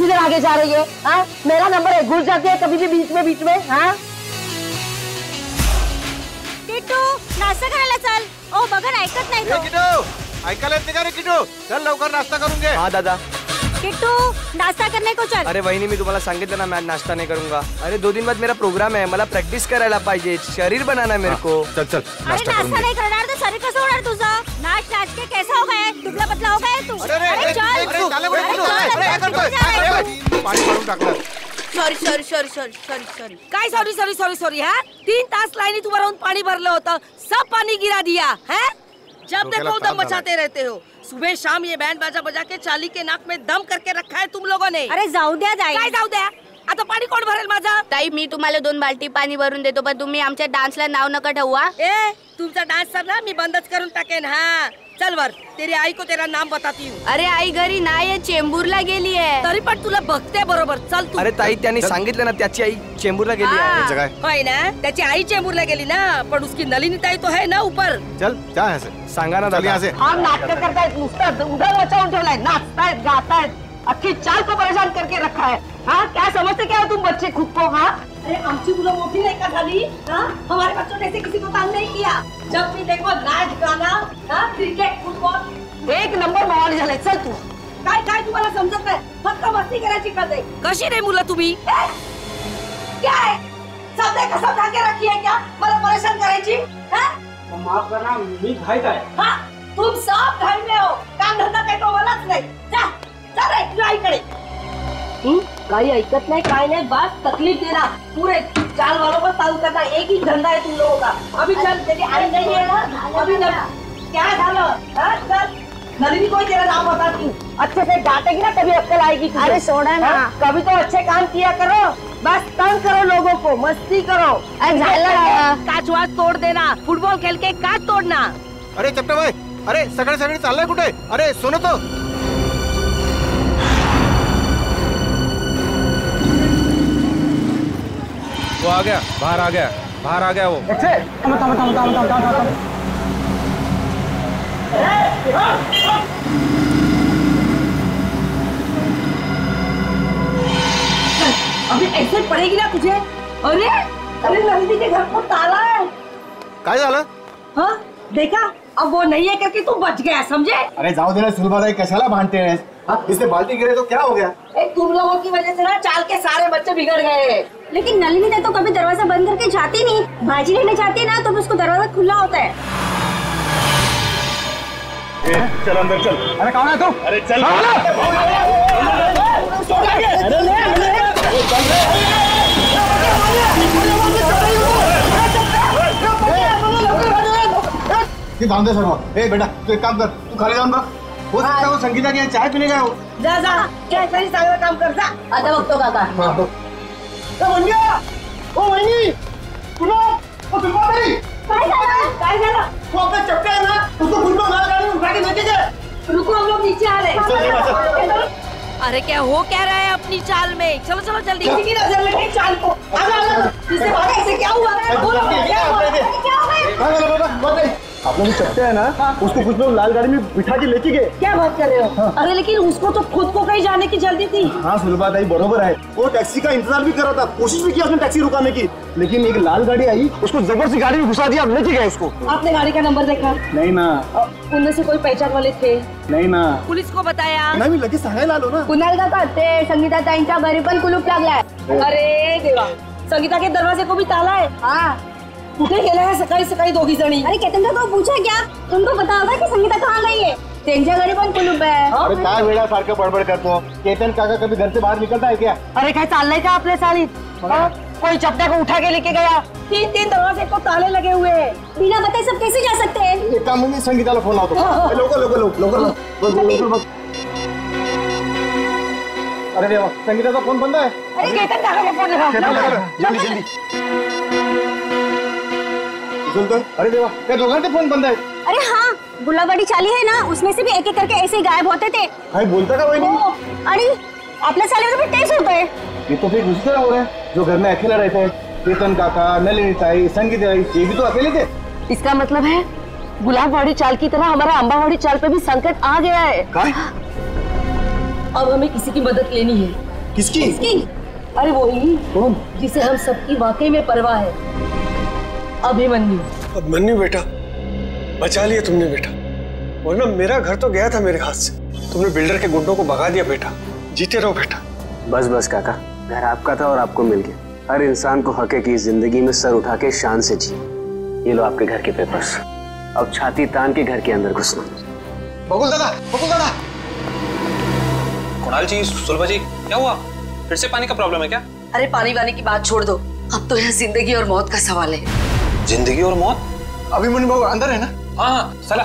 किधर आगे जा रही है? हाँ, मेरा नंबर है, घुस जाती है कभी भी बीच में। हाँ किट्टू, नाश्ता करायला चल. ओ बघा ऐकत नाही तो. किट्टू, ऐकायला येते का रे किट्टू? चल लवकर नाश्ता करून घे. हाँ दादा. किट्टू, नाश्ता करने को चल. अरे वहिनी, मी तुम्हाला सांगितलं ना, मैं नाश्ता नहीं करूंगा. अरे 2 दिन बाद मेरा प्रोग्राम है, मला प्रैक्टिस करायला पाहिजे, शरीर बनाना है मेरे को. चल चल अरे नाश्ता करून नाश्ता घे. नाही करणार तर शरीर कसं होणार तुझं? नाच के कैसा हो गया? दुबला पतला हो गया तू. अरे अरे चल. अरे चाले बडे किट्टू, अरे काय करतोय? पाणी भरून टाकलं. सॉरी काय सॉरी हा? 3 तास लाईनीत उभं राहून पाणी भरलं होतं, सब पानी गिरा दिया है. जब देखो दम मचाते रहते हो. सुबह शाम ये बैंड बाजा बजा के चाली के नाक में दम करके रखा है तुम लोगों ने. अरे जाऊ द्या ताई. काय जाऊ द्या? आता पाणी कोण भरेल माझं? ताई, मी तुम्हाला 2 बाल्टी पाणी भरून देतो, पण तुम्ही आमच्या डान्सला नाव नका ठेवा. ए, तुमचा डान्स सर ना मी बंदच करून टाकेन. हाँ चल वर, तेरी आई को तेरा नाम बताती हूँ. अरे आई घरी नाही, चेंबूरला गेली आहे. तरी पण तुला बघते बरोबर. चल तू. अरे ताई, त्यांनी सांगितलं ना, त्याची आई चेंबूरला गेली आहे. हाँ, होय ना, त्याची आई चेंबूरला गेली ना, पण उसकी नलिनी ताई तो है ना ऊपर. चल जा यहाँ से. सांगा ना चल यहाँ दादा. से. हा नाटक करतायत, नुसतं उधर मचावून ठेवलाय, नाचतायत गातायत, अख्खी चाल को परेशान करके रखा है. हाँ क्या समझते क्या हो तुम बच्चे खुद को? हाँ अरे आमची मुलं मोठी नहीं का झाली? हाँ हमारे बच्चों ने ऐसे किसी को तंग नहीं किया. जब भी देखो नाच गाना, हाँ क्रिकेट फुटबॉल, 1 नंबर माहोल झालाय. चल तू. काय तुम्हाला समजत नाही, फक्त मस्ती करायची कळते. कशी रे मुलं तुम्ही? क्या है? सब ने कसम खा के रखी है क्या मला परेशान करायची? माफ करना, मी घाईत आहे. हाँ तुम सब घर में हो, काम धंदा काही तो मलाच नाही. जा जा रे तुझ्या आईकडे. काही ऐकत नाही, काय नाही, बस तकलीफ देना. पूरे चाल वालों पर ताल करना, एक ही धंधा है तुम लोगों का. अभी चल, तेरी आई नहीं है ना, अभी न क्या झालं? हाँ चल, नलिनी को तेरा नाम बताती हूँ. अच्छे से डांटेगी ना तभी अक्कल आएगी. अरे सोना ना, कभी तो अच्छे काम किया करो. बस तंग करो लोगों को, मस्ती करो. काच वाच तोड़ देना, फुटबॉल खेल के काच तोड़ना. अरे चपटे भाई, अरे सगळे सगळे चाललंय कुठे? अरे सुनो तो. वो आ गया, बाहर आ गया वो. अभी ऐसे पड़ेगी ना तुझे. अरे अरे नंदी के घर को ताला है. काय झालं? हाँ देखा, अब वो नहीं है करके तू बच गया, समझे? अरे जाओ दे ना सुलभाताई, कशाला भांडते हैं? इससे बाल्टी गिरे तो क्या हो गया? तुम लोगों की वजह से ना चाल के सारे बच्चे बिगड़ गए. लेकिन नलिनी ने तो कभी दरवाजा बंद करके जाती नहीं. भाजी लेने जाती ना तो उसको दरवाजा खुला होता है. चल अंदर चल. अरे कौन है तू? अरे चल. जाऊन दे सर्व. ए बेटा, तू एक काम कर, तू खाली जाऊन बघ. हो सकता है वो संगीता की चाय पीने गया हो. जा जा, क्या सही चांगलं काम कर जा. आता बघतो काका. हाँ तो. ओ वहिनी, सुनो, ओ सुलभाताई. काय झालं? वो अपने चपटे है ना, उसको फुटबॉल मार गाड़ी में उठा के लेके गए. रुको, हम लोग नीचे आ रहे चल. अरे क्या हो क्या रहा है अपनी चाल में? चलो चलो जल्दी. किसी की नजर लगी चाल को. इससे भागे, इससे क्या हुआ? बोलो क्या हुआ? आप लोग चपटे है ना, उसको कुछ लोग लाल गाड़ी में बिठा के लेके गए. क्या बात कर रहे हो? अरे लेकिन उसको तो खुद को कहीं जाने की जल्दी थी. हाँ सुलभाताई बरोबर है. वो टैक्सी का इंतजार भी कर रहा था, कोशिश भी किया उसने टैक्सी रुकाने की, लेकिन एक लाल गाड़ी आई, उसको जबरदस्ती गाड़ी में घुसा दिया, लेके गए उसको. आपने गाड़ी का नंबर देखा? नहीं ना. उनमें से कोई पहचान वाले थे? नहीं ना. पुलिस को बताया? नाही, मी लगेच सांगायला आलो ना. कुणाल काका, ते संगीता ताईंच्या घरी पण कुलूप लागलाय. अरे देवा, संगीता के दरवाजे को भी ताला है. हाँ, कुठे गेला है सकाळी सकाळी दोघी जणी? अरे केतन को पूछा क्या? तुमको पता होगा कि संगीता कहाँ गई है? त्यांच्या घरी पण कुलूप आहे. अरे काय वेड्यासारखं बडबड करतो. केतन काका कभी घर से बाहर निकलता है क्या? अरे काय चाललंय का आपल्या चालीत? कोई चपटा को उठा के लेके गया. 3 दरवाजे को ताले लगे हुए हैं. बिना बताए सब कैसे जा सकते हैं? एक काम मी संगीताला फोन लावतो. लोक अरे देवा, संगीताचा फोन बंद आहे. अरे केतन काका को फोन लगा. जल्दी. सुनतो. अरे देवा, त्या दोघांचे फोन बंद आहेत. अरे हाँ, गुलाबड़ी चाली है ना, उसमें से भी एक एक करके ऐसे ही गायब होते थे. काय बोलता का वहिनी? अरे आपल्या चाली में तो फिर तेज होता है. ये तो फिर दूसरी तरह हो रहा है. जो घर में अकेला रहते हैं, केतन काका, नलिनी ताई, संगीता, ये भी तो अकेले थे. इसका मतलब है गुलाबवाड़ी चाल की तरह हमारा अम्बावाड़ी चाल पे भी संकट आ गया है. काय? अब हमें किसी की मदद लेनी है. किसकी? अरे वही कौन? जिसे हम सबकी वाकई में परवाह है, अभिमन्यु। अभिमन्यु बेटा, बचा लिया तुमने बेटा, वरना मेरा घर तो गया था मेरे हाथ से। तुमने बिल्डर के गुंडों को भगा दिया बेटा। जीते रहो बेटा। बस बस काका, घर आपका था और आपको मिल गया। हर इंसान को हक है कि जिंदगी में सर उठा के शान से जिए। ये लो आपके घर के पेपर्स। अब छाती तान के घर के अंदर घुसना। बकुल दादा, बकुल दादा। कुणाल जी, सुलभा जी, क्या हुआ? फिर से पानी का प्रॉब्लम है क्या? अरे पानी वानी की बात छोड़ दो, अब तो यहाँ जिंदगी और मौत का सवाल है। जिंदगी और मौत? अभिमन्यु बाबू अंदर है ना? हाँ, चला।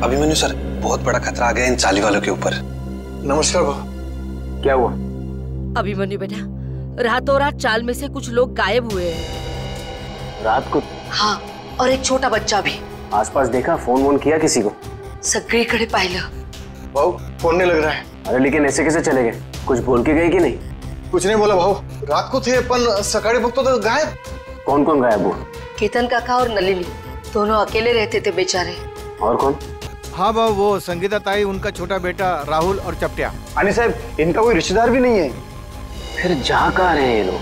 अभिमन्यु सर, बहुत बड़ा खतरा आ गया इन चाली वालों के ऊपर। नमस्कार बाबू। क्या हुआ? अभिमन्यु बेटा, रातों रात चाल में से कुछ लोग गायब हुए हैं। रात को? हाँ, और एक छोटा बच्चा भी। आसपास देखा? फोन वोन किया किसी को? सगळीकडे पाहिलं। बाबू फोन नहीं लग रहा है। अरे लेकिन ऐसे कैसे चले गए? कुछ बोल के गए कि नहीं? कुछ नहीं बोला भाऊ, रात को थे पण सकाळी बघतो तो गायब। कौन कौन गायब हुआ? केतन काका और नलिनी दोनों अकेले रहते थे बेचारे। और कौन? हाँ बाबू, वो संगीता ताई, उनका छोटा बेटा राहुल और चपटिया। अनिल साहब, इनका कोई रिश्तेदार भी नहीं है। फिर जा कहाँ रहे हैं ये लोग?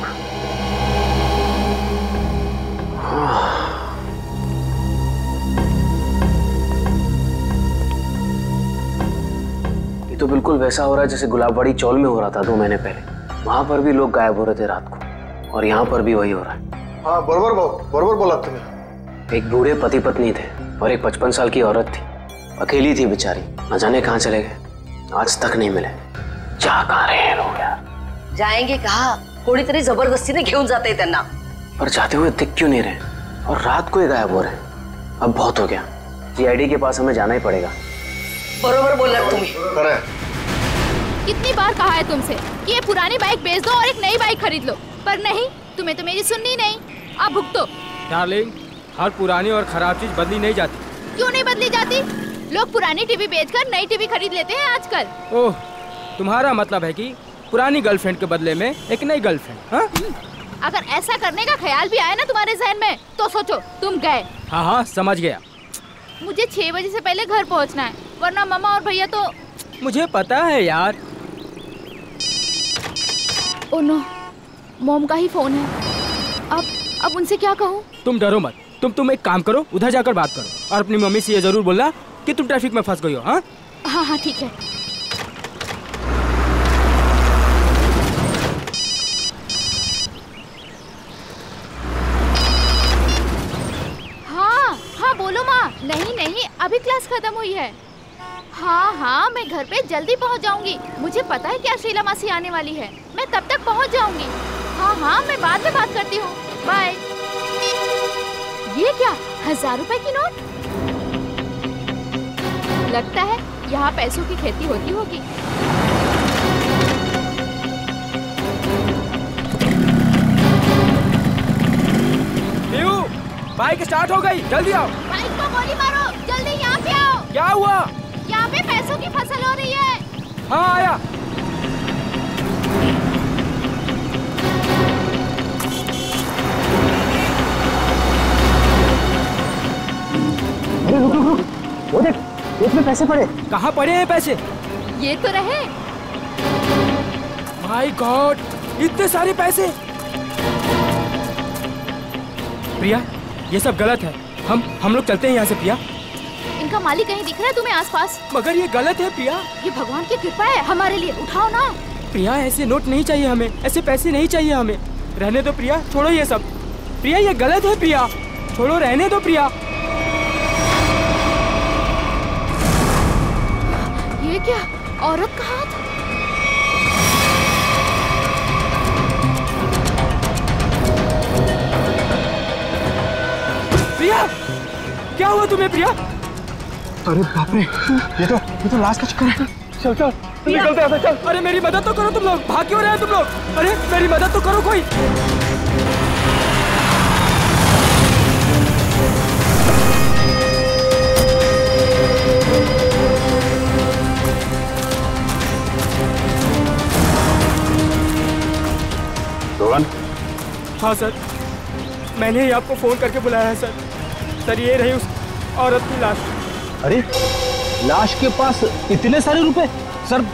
ये तो बिल्कुल वैसा हो रहा है जैसे गुलाबबाड़ी चौल में हो रहा था 2 महीने पहले। वहां पर भी लोग गायब हो रहे थे रात को, और यहाँ पर भी वही हो रहा है। हाँ बरोबर भाऊ, बरोबर बोला तुमने। एक बूढ़े पति पत्नी थे और एक 55 साल की औरत थी। अकेली थी बेचारी, न जाने कहाँ चले गए, आज तक नहीं मिले। जा कहाँ रहे हैं लोग यार? जाएंगे कहा, कोणीतरी जबरदस्तीने घेऊन जाते त्यांना। पर जाते हुए दिख क्यों नहीं रहे, और रात को ही गायब हो रहे हैं? अब बहुत हो गया, सीआईडी के पास हमें जाना ही पड़ेगा। बरोबर बोला तुम्ही। कितनी बार कहा है तुमसे कि ये पुरानी बाइक बेच दो और एक नई बाइक खरीद लो, पर नहीं, तुम्हें तो मेरी सुननी नहीं। आप भुगतो। डार्लिंग, हर पुरानी और खराब चीज बदली नहीं जाती। क्यों नहीं बदली जाती? लोग पुरानी टीवी बेचकर नई टीवी खरीद लेते हैं आजकल। ओह, तुम्हारा मतलब है कि पुरानी गर्लफ्रेंड के बदले में एक नई गर्लफ्रेंड? हाँ? अगर ऐसा करने का ख्याल भी आया ना तुम्हारे जहन में, तो सोचो तुम गए। हाँ हाँ, समझ गया। मुझे 6 बजे से पहले घर पहुंचना है, वरना मामा और भैया तो। मुझे पता है यार। ओह नो, मॉम का ही फोन है। अब उनसे क्या कहूँ? तुम डरो मत, तुम एक काम करो, उधर जाकर बात करो और अपनी मम्मी से ये जरूर बोलना कि तुम ट्रैफिक में फंस गई हो। हाँ हाँ हाँ, ठीक है। हाँ हाँ बोलो माँ। नहीं नहीं, अभी क्लास खत्म हुई है। हाँ हाँ, मैं घर पे जल्दी पहुँच जाऊंगी। मुझे पता है क्या शीला मासी आने वाली है, मैं तब तक पहुँच जाऊंगी। हाँ हाँ, मैं बाद में बात करती हूँ, बाय। ये क्या, 1000 रुपए की नोट? लगता है यहाँ पैसों की खेती होती होगी। पीयू, बाइक स्टार्ट हो गई, जल्दी आओ। बाइक को गोली मारो, जल्दी यहाँ पे आओ। क्या हुआ? यहाँ पे पैसों की फसल हो रही है। हाँ आया। अरे रुक रुक रुक, वो देख, इसमें पैसे पड़े। कहाँ पड़े हैं पैसे? ये तो रहे। माय गॉड, इतने सारे पैसे। प्रिया, ये सब गलत है। हम लोग चलते हैं यहाँ से प्रिया। इनका मालिक कहीं दिख रहा है तुम्हें आसपास? मगर ये गलत है प्रिया। ये भगवान की कृपा है हमारे लिए, उठाओ ना। प्रिया, ऐसे नोट नहीं चाहिए हमें, ऐसे पैसे नहीं चाहिए हमें। रहने दो प्रिया, छोड़ो ये सब। प्रिया, ये गलत है प्रिया, छोड़ो, रहने दो प्रिया। ये क्या, औरत का हाथ? प्रिया, क्या हुआ तुम्हें प्रिया? अरे बाप रे, ये तो लाश का चक्कर है। चल चल निकलते हैं, चल। अरे मेरी मदद तो करो तुम लोग, भाग क्यों रहे हो तुम लोग? अरे मेरी मदद तो करो कोई। रोहन? हाँ सर, मैंने ही आपको फोन करके बुलाया है सर। सर, ये रही उस औरत की लाश। अरे लाश के पास इतने सारे रुपए? सर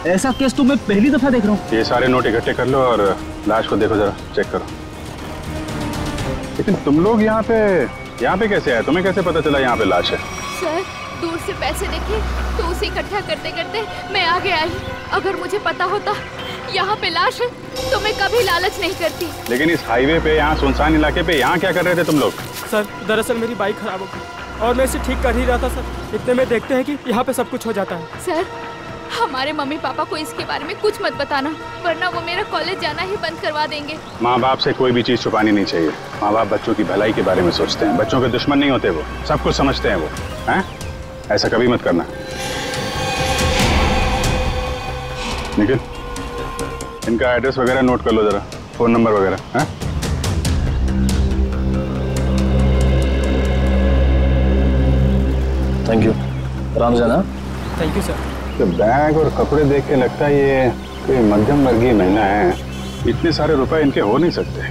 ऐसा केस तो मैं पहली दफा देख रहा हूँ। ये सारे नोट इकट्ठे कर लो और लाश को देखो जरा, चेक करो। लेकिन तुम लोग यहाँ पे कैसे आए? तुम्हें कैसे पता चला यहाँ पे लाश है? सर दूर से पैसे देखे तो उसे इकट्ठा करते करते मैं आगे आई। अगर मुझे पता होता यहाँ पे लाश है तो मैं कभी लालच नहीं करती। लेकिन इस हाईवे पे, यहाँ सुनसान इलाके पे, यहाँ क्या कर रहे थे तुम लोग? सर दरअसल मेरी बाइक खराब हो गई और मैं इसे ठीक कर ही रहा था सर। इतने में देखते हैं कि यहाँ पे सब कुछ हो जाता है। सर हमारे मम्मी पापा को इसके बारे में कुछ मत बताना, वरना वो मेरा कॉलेज जाना ही बंद करवा देंगे। माँ बाप से कोई भी चीज छुपानी नहीं चाहिए। माँ बाप बच्चों की भलाई के बारे में सोचते हैं, बच्चों के दुश्मन नहीं होते, वो सब कुछ समझते हैं वो, हैं? ऐसा कभी मत करना। निखिल, इनका एड्रेस वगैरह नोट कर लो जरा, फोन नंबर वगैरह, हैं? Thank you. आराम से जाना। Thank you sir. तो बैग और कपड़े देख के लगता है ये कोई मध्यम वर्गीय महिला है। इतने सारे रुपए इनके हो नहीं सकते।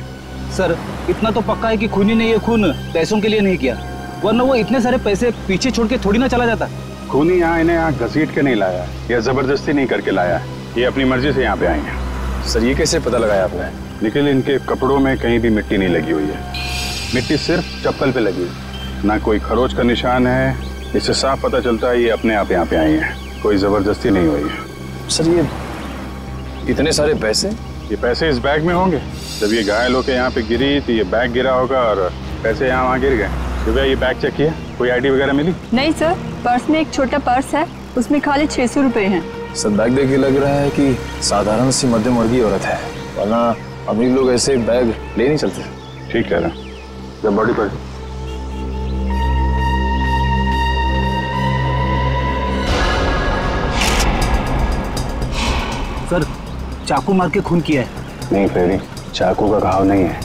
सर इतना तो पक्का है कि खूनी ने ये खून पैसों के लिए नहीं किया, वरना वो इतने सारे पैसे पीछे छोड़ के थोड़ी ना चला जाता। खूनी यहाँ इन्हें यहाँ घसीट के नहीं लाया या जबरदस्ती नहीं करके लाया, ये अपनी मर्जी से यहाँ पे आए हैं। सर ये कैसे पता लगाया आपने? निखिल, इनके कपड़ों में कहीं भी मिट्टी नहीं लगी हुई है, मिट्टी सिर्फ चप्पल पे लगी है, ना कोई खरोच का निशान है। इससे साफ पता चलता है ये अपने आप यहाँ पे आई हैं, कोई जबरदस्ती नहीं हुई है। सर ये इतने सारे पैसे? ये पैसे इस बैग में होंगे। जब ये घायल होकर यहाँ पे गिरी तो ये बैग गिरा होगा और पैसे यहाँ वहाँ गिर गए। तो ये बैग चेक किया, कोई आईडी वगैरह मिली? नहीं सर, पर्स में एक छोटा पर्स है, उसमें खाली 600 रुपए हैं। सर बैग देख के लग रहा है कि साधारण सी मध्यम वर्गीय औरत है, वरना अमीर लोग ऐसे बैग ले नहीं चलते। ठीक कह रहा हूँ। जब बॉडी पर सर चाकू मार के खून किया है। नहीं फ्रेडी, चाकू का घाव नहीं है,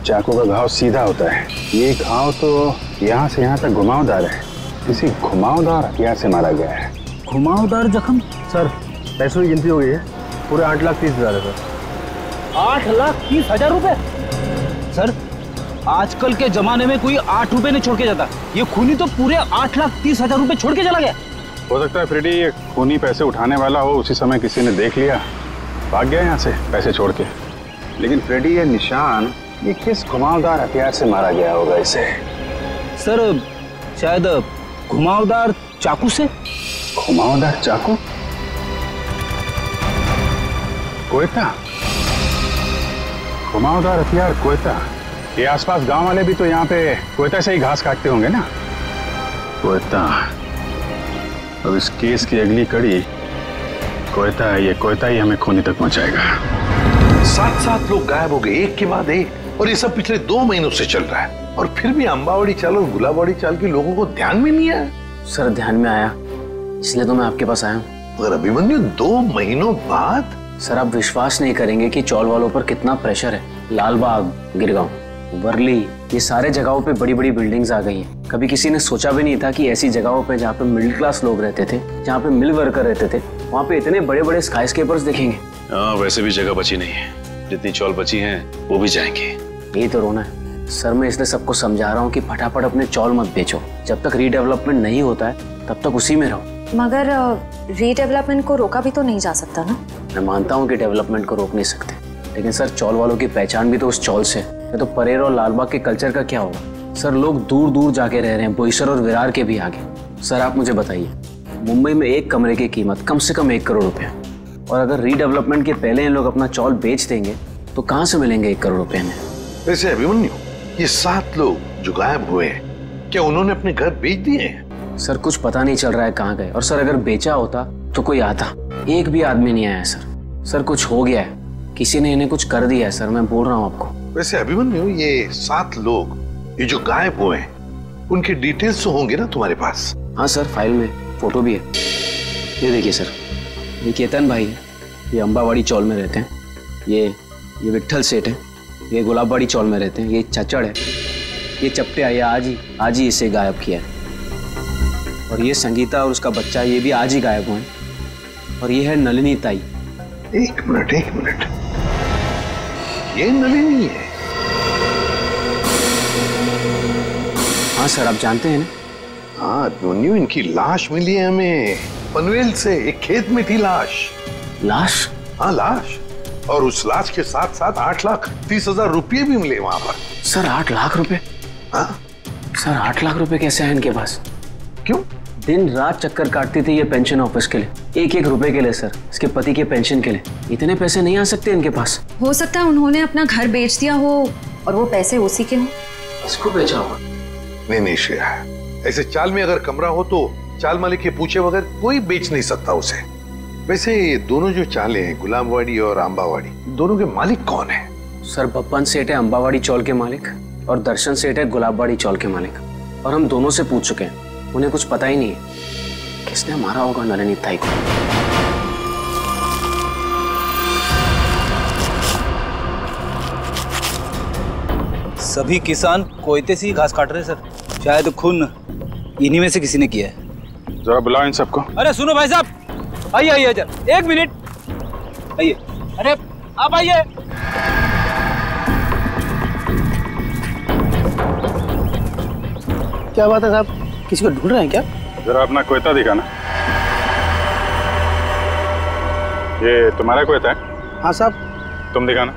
चाकू का घाव सीधा होता है। ये घाव तो यहाँ से यहाँ तक घुमावदार है, किसी घुमावदार हथियार से मारा गया है। घुमावदार जख्म? सर पैसों की गिनती हो गई है, पूरे 8,30,000 है सर। 8,30,000 रुपए? सर आजकल के जमाने में कोई 8 रुपए नहीं छोड़ के जाता, ये खूनी तो पूरे 8,30,000 रुपए छोड़ के चला गया। हो सकता है फ्रेडी ये खूनी पैसे उठाने वाला हो, उसी समय किसी ने देख लिया, भाग गया यहाँ से पैसे छोड़ के। लेकिन फ्रेडी ये निशान, ये किस घुमावदार हथियार से मारा गया होगा इसे? सर शायद घुमावदार चाकू से। घुमावदार चाकू? कोयता? घुमावदार हथियार कोयता? ये आसपास गांव वाले भी तो यहाँ पे कोयता से ही घास काटते होंगे ना। कोयता। अब इस केस की अगली कड़ी कोयता है, ये कोयता ही हमें खूनी तक पहुंचाएगा। 7 लोग गायब हो गए एक के बाद एक, और ये सब पिछले 2 महीनों से चल रहा है, और फिर भी अंबावड़ी चाल और गुलाबवाड़ी चाल के लोगों को ध्यान में नहीं आया। सर ध्यान में आया, इसलिए तो मैं आपके पास आया हूँ। मगर अभिमन्यु 2 महीनों बाद? सर आप विश्वास नहीं करेंगे कि चौल वालों पर कितना प्रेशर है। लालबाग, गिरगांव, वर्ली, ये सारे जगहों पे बड़ी बड़ी बिल्डिंग्स आ गई हैं। कभी किसी ने सोचा भी नहीं था कि ऐसी जगहों पे जहाँ पे मिडिल क्लास लोग रहते थे, जहाँ पे मिल वर्कर रहते थे, वहाँ पे इतने बड़े बड़े स्काई स्केपर्स देखेंगे। हाँ वैसे भी जगह बची नहीं है, जितनी चौल बची हैं वो भी जाएंगे। यही तो रोना है सर। मैं इसलिए सबको समझा रहा हूँ कि फटाफट अपने चौल मत बेचो, जब तक रीडेवलपमेंट नहीं होता है तब तक उसी में रहो। मगर रीडेवलपमेंट को रोका भी तो नहीं जा सकता ना। मैं मानता हूँ कि डेवलपमेंट को रोक नहीं सकते, लेकिन सर चौल वालों की पहचान भी तो उस चौल से है। तो परेर और लालबाग के कल्चर का क्या होगा? सर लोग दूर दूर जाके रह रहे हैं, बोईसर और विरार के भी आगे। सर आप मुझे बताइए, मुंबई में एक कमरे की कीमत कम से कम 1 करोड़ रुपए, और अगर रीडेवलपमेंट के पहले इन लोग अपना चौल बेच देंगे तो कहाँ से मिलेंगे 1 करोड़ रुपए में? वैसे अभिमन्यु, ये 7 लोग जो गायब हुए हैं, क्या उन्होंने अपने घर बेच दिए हैं? सर कुछ पता नहीं चल रहा है कहाँ गए, और सर अगर बेचा होता तो कोई आता। एक भी आदमी नहीं आया सर। सर कुछ हो गया है, किसी ने इन्हें कुछ कर दिया है सर, मैं बोल रहा हूँ आपको। वैसे अभिमन्यु, ये 7 लोग ये जो गायब हुए हैं, उनके डिटेल्स तो होंगे ना तुम्हारे पास? हाँ सर, फाइल में फोटो भी है। ये देखिए सर, ये केतन भाई है, ये अंबावाड़ी चौल में रहते हैं। ये विट्ठल सेठ है, ये गुलाबवाड़ी चौल में रहते हैं। ये चचड़ है, ये चपटे आया आज ही इसे गायब किया है। और ये संगीता और उसका बच्चा, ये भी आज ही गायब हुए हैं। और ये है नलिनी ताई। एक मिनट, ये नलिनी है? हाँ सर, आप जानते हैं ना? हाँ न्यू इनकी लाश मिली है हमें पनवेल से, एक खेत में थी लाश। लाश? हाँ लाश, और उस लाश के साथ साथ 8,30,000 रुपये भी मिले वहां पर। सर 8 लाख रुपए? हाँ सर 8 लाख रुपए कैसे हैं इनके पास? क्यों? दिन रात चक्कर काटती थी ये पेंशन ऑफिस के लिए, एक एक रुपए के लिए सर, इसके पति के पेंशन के लिए। इतने पैसे नहीं आ सकते इनके पास। हो सकता है उन्होंने अपना घर बेच दिया हो और वो पैसे उसी के हों। इसको बेचा होगा? नहीं श्रेया, ऐसे चाल में अगर कमरा हो तो चाल मालिक के पूछे बगैर कोई बेच नहीं सकता उसे। वैसे ये दोनों जो चाले हैं, गुलाबवाड़ी और अंबावाड़ी, दोनों के मालिक कौन है? सर बप्पन सेठ है अंबावाड़ी चौल के मालिक और दर्शन सेठ है गुलाबवाड़ी चौल के मालिक। और हम दोनों से पूछ चुके हैं, उन्हें कुछ पता ही नहीं है किसने मारा होगा नलिनी ताई को। सभी किसान कोयते से ही घास काट रहे सर, शायद खून इन्हीं में से किसी ने किया है। जरा बुलाओ इन सबको। अरे सुनो भाई साहब, आइए आइए जरा, 1 मिनट आइए। अरे आप आइए। क्या बात है साहब, किसी को ढूंढ रहे हैं क्या? जरा अपना कोयता दिखाना। ये तुम्हारा कोयता है? हाँ साहब। तुम दिखाना।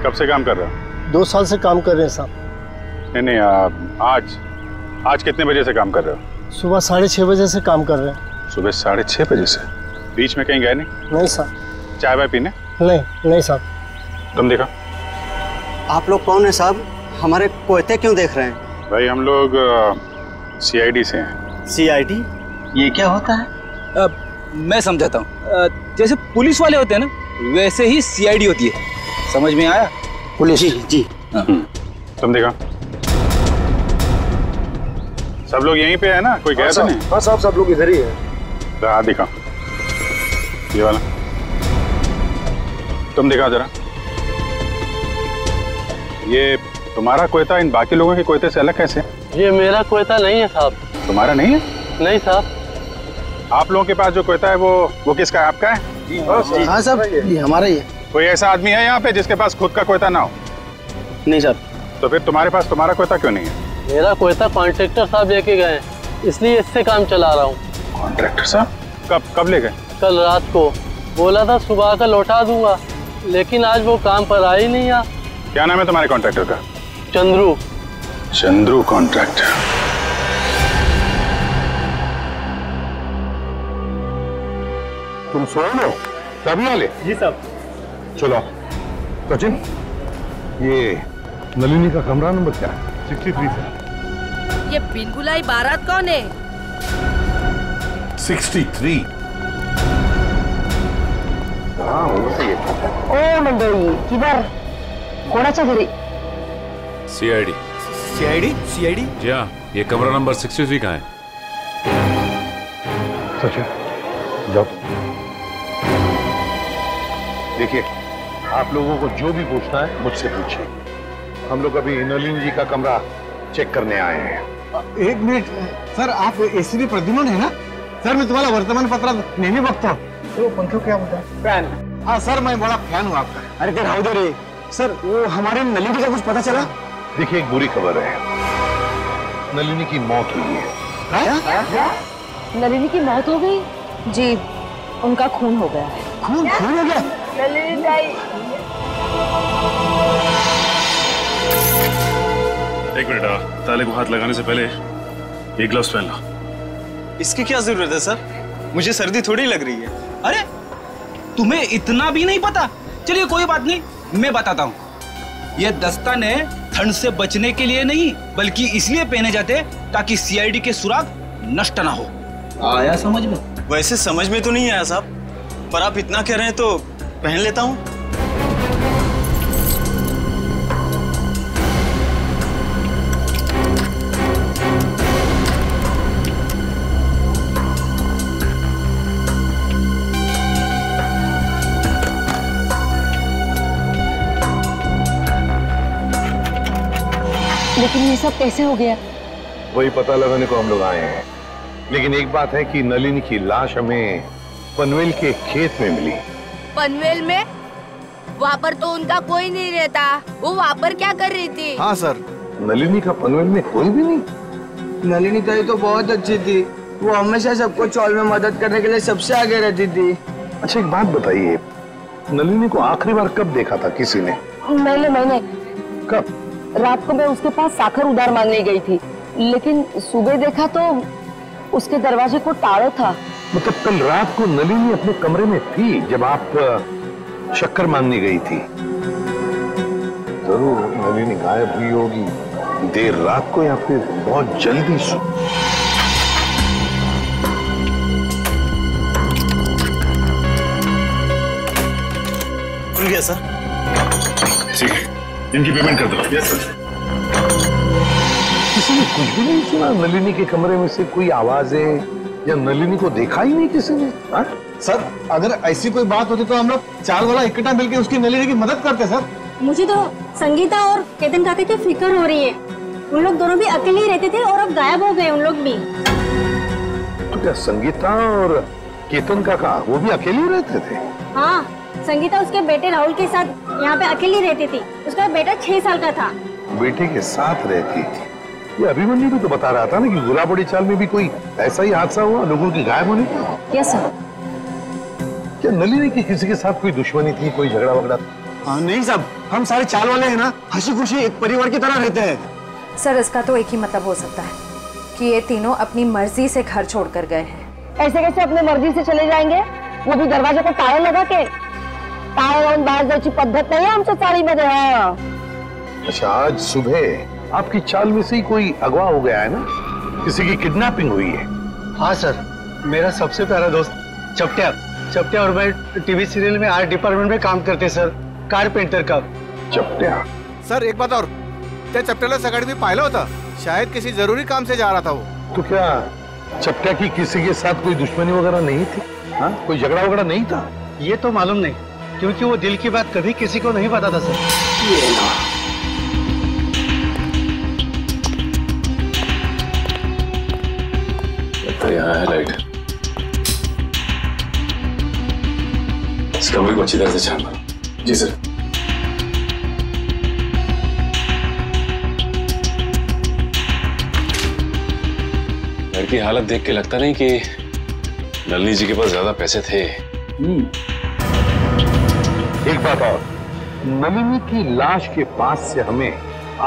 कब से काम कर रहे हो? 2 साल से काम कर रहे हैं साहब। नहीं, आज कितने बजे से काम कर रहे हो? सुबह 6:30 बजे से काम कर रहे हैं। सुबह 6:30 बजे से? बीच में कहीं गए नहीं? नहीं साहब। चाय वाय पीने? नहीं साहब। तुम देखो। आप लोग कौन है साहब? हमारे कोयते क्यों देख रहे हैं? भाई हम लोग CID से हैं। CID? ये क्या होता है? मैं समझाता हूँ। जैसे पुलिस वाले होते हैं ना, वैसे ही CID होती है। समझ में आया? पुलिस? जी। तुम देखो। सब लोग यहीं पे है ना? कोई गया तो नहीं? हाँ साहब, सब लोग इधर ही है। हाँ दिखाओ, ये वाला तुम दिखाओ जरा। ये तुम्हारा कोयता इन बाकी लोगों के कोयते से अलग कैसे? ये मेरा कोयता नहीं है साहब। तुम्हारा नहीं है? नहीं साहब। आप लोगों के पास जो कोयता है वो किसका है? आपका है? हाँ साहब, ये हमारा ही है। कोई ऐसा आदमी है यहाँ पे जिसके पास खुद का कोयता ना हो? नहीं साहब। तो फिर तुम्हारे पास तुम्हारा कोयता क्यों नहीं है? मेरा कोयता कॉन्ट्रैक्टर साहब लेके गए, इसलिए इससे काम चला रहा हूँ। कॉन्ट्रैक्टर साहब? कब ले गए? कल रात को। बोला था सुबह का लौटा दूंगा, लेकिन आज वो काम पर आ ही नहीं। क्या नाम है तुम्हारे कॉन्ट्रैक्टर का? चंद्रू। चंद्रू कॉन्ट्रैक्टर। तुम सोए हो? तभी वाले? जी साहब। चलो सचिन, ये नलिनी का कमरा नंबर क्या है? 63 से। ये बिन बुलाई बारात कौन है? 63। हाँ वो सही है। ओ मंडळी, किधर? कोणाच्या घरी? CID। CID? जी हाँ, ये कमरा नंबर 63 का है। सचिन जाओ। देखिए, आप लोगों को जो भी पूछना है मुझसे पूछिए। हम लोग अभी नलिनी जी का कमरा चेक करने आए हैं। 1 मिनिट सर, आप ACP प्रद्युम्न है ना? सर मैं तुम्हारा वर्तमानपत्रात नेहमी बघतो। तो पंखो क्या बोलता है? फैन। हाँ सर, मैं बड़ा फैन हूँ आपका। अरे ते राहू दे रे सर, वो हमारे नलिनी का कुछ पता चला? देखिए, एक बुरी खबर है, नलिनी की मौत हुई है। नलिनी की मौत हो गई? जी, उनका खून हो गया है। खून हो गया? नलिनी ताई। एक मिनट, ताले को हाथ लगाने से पहले ये ग्लव्स पहन लो। इसकी क्या जरूरत है सर? मुझे सर्दी थोड़ी लग रही है। अरे तुम्हें इतना भी नहीं पता? चलिए कोई बात नहीं, मैं बताता हूँ। ये दस्ताने ठंड से बचने के लिए नहीं, बल्कि इसलिए पहने जाते ताकि CID के सुराग नष्ट ना हो। आया समझ में? वैसे समझ में तो नहीं आया साहब, पर आप इतना कह रहे हैं तो पहन लेता हूँ। लेकिन ये सब कैसे हो गया? वही पता लगाने को हम लोग आए हैं। लेकिन एक बात है कि नलिनी की लाश हमें पनवेल के खेत में मिली। पनवेल में? वहाँ पर तो उनका कोई नहीं रहता। वो वहाँ पर क्या कर रही थी? हाँ सर। नलिनी का पनवेल में कोई भी नहीं। नलिनी ताई तो बहुत अच्छी थी, वो हमेशा सबको चौल में मदद करने के लिए सबसे आगे रहती थी। अच्छा एक बात बताइए, नलिनी को आखिरी बार कब देखा था किसी ने? मैंने कब? रात को मैं उसके पास साखर उधार मांगने गई थी, लेकिन सुबह देखा तो उसके दरवाजे को ताला था। मतलब कल रात को नलिनी अपने कमरे में थी जब आप शक्कर मांगने गई थी? जरूर नलिनी गायब हुई होगी देर रात को या फिर बहुत जल्दी खुल गया सर। ठीक है, इनकी पेमेंट कर दो। Yes sir. किसी ने कुछ भी नहीं सुना? नलिनी के कमरे में से कोई आवाजें या नलिनी को देखा ही नहीं किसी ने? हा? सर अगर ऐसी कोई बात होती तो हम लोग चाल वाला इकट्ठा मिलकर उसकी नलिनी की मदद करते सर। मुझे तो संगीता और केतन काका की फिक्र हो रही है। उन लोग दोनों भी अकेले ही रहते थे और अब गायब हो गए उन लोग भी। तो क्या संगीता और केतन काका वो भी अकेले रहते थे? हाँ, संगीता उसके बेटे राहुल के साथ यहाँ पे अकेली रहती थी। उसका बेटा 6 साल का था। बेटे के साथ रहती थी। ये अभिमन्यु भी तो बता रहा था ना कि गुलाबड़ी चाल में भी कोई ऐसा ही हादसा हुआ लोगों के गायब होने का। Yes sir. क्या नलिनी की किसी के साथ कोई दुश्मनी थी, कोई झगड़ा वगड़ा? नहीं साहब, हम सारे चाल वाले हैं ना, हंसी खुशी एक परिवार की तरह रहते हैं। सर इसका तो एक ही मतलब हो सकता है कि ये तीनों अपनी मर्जी से घर छोड़कर गए हैं। ऐसे कैसे अपनी मर्जी से चले जाएंगे? वो भी दरवाजे को ताला लगा के? ताला लावून बाहेर जायची पद्धत नाही आमच्या चाळीमध्ये। हाँ। अच्छा आज सुबह आपकी चाल में से ही कोई अगवा हो गया है ना? किसी की किडनैपिंग हुई है? हाँ सर, मेरा सबसे प्यारा दोस्त चपटिया और मैं टीवी सीरियल में आर्ट डिपार्टमेंट में काम करते सर, कारपेंटर का। चपटिया? सर एक बात और, त्या चपट्याला सकाळी मी पाहिलं होतं, शायद किसी जरूरी काम से जा रहा था वो। तो क्या चपटिया की किसी के साथ कोई दुश्मनी वगैरह नहीं थी? हाँ, कोई झगड़ा वगैरह नहीं था? ये तो मालूम नहीं, क्योंकि वो दिल की बात कभी किसी को नहीं बताता सर। तो यहाँ है लाइट, इस कमरे को अच्छी तरह से छान मारो। जी सर। घर की हालत देख के लगता नहीं कि नलिनी जी के पास ज्यादा पैसे थे। एक बात और, नलिनी की लाश के पास से हमें